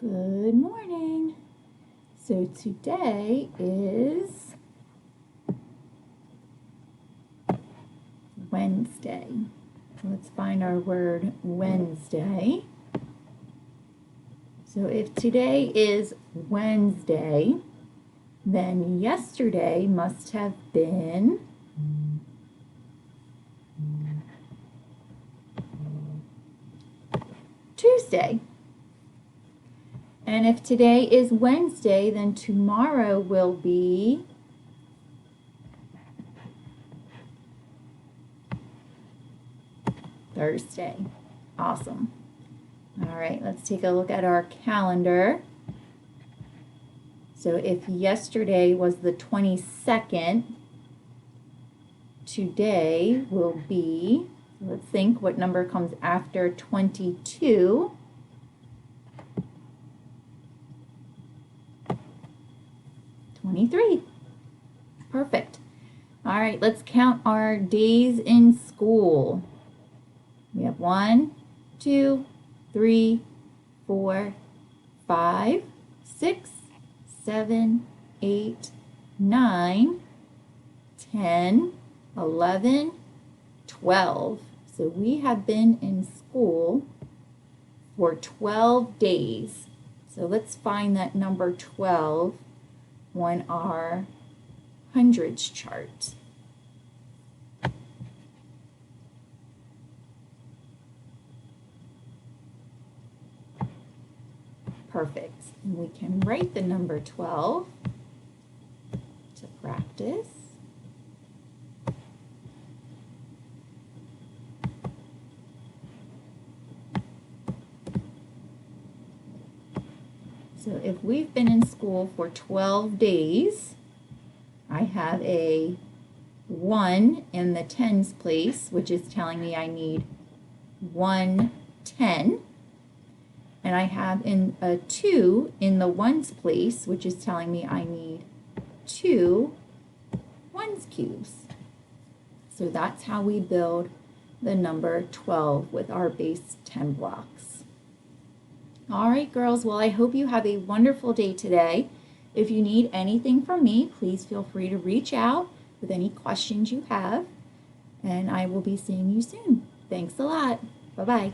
Good morning. So today is Wednesday. Let's find our word Wednesday. So if today is Wednesday, then yesterday must have been Tuesday. And if today is Wednesday, then tomorrow will be Thursday. Awesome. All right, let's take a look at our calendar. So if yesterday was the 22nd, today will be, let's think what number comes after 22. 23. Perfect. All right, let's count our days in school. We have 1, 2, 3, 4, 5, 6, 7, 8, 9, 10, 11, 12. So we have been in school for 12 days. So let's find that number 12 on our hundreds chart. Perfect. And we can write the number 12 to practice. So if we've been in school for 12 days, I have a 1 in the tens place, which is telling me I need 110. And I have in a 2 in the ones place, which is telling me I need 2 ones cubes. So that's how we build the number 12 with our base 10 blocks. All right, girls, well, I hope you have a wonderful day today. If you need anything from me, please feel free to reach out with any questions you have, and I will be seeing you soon. Thanks a lot. Bye-bye.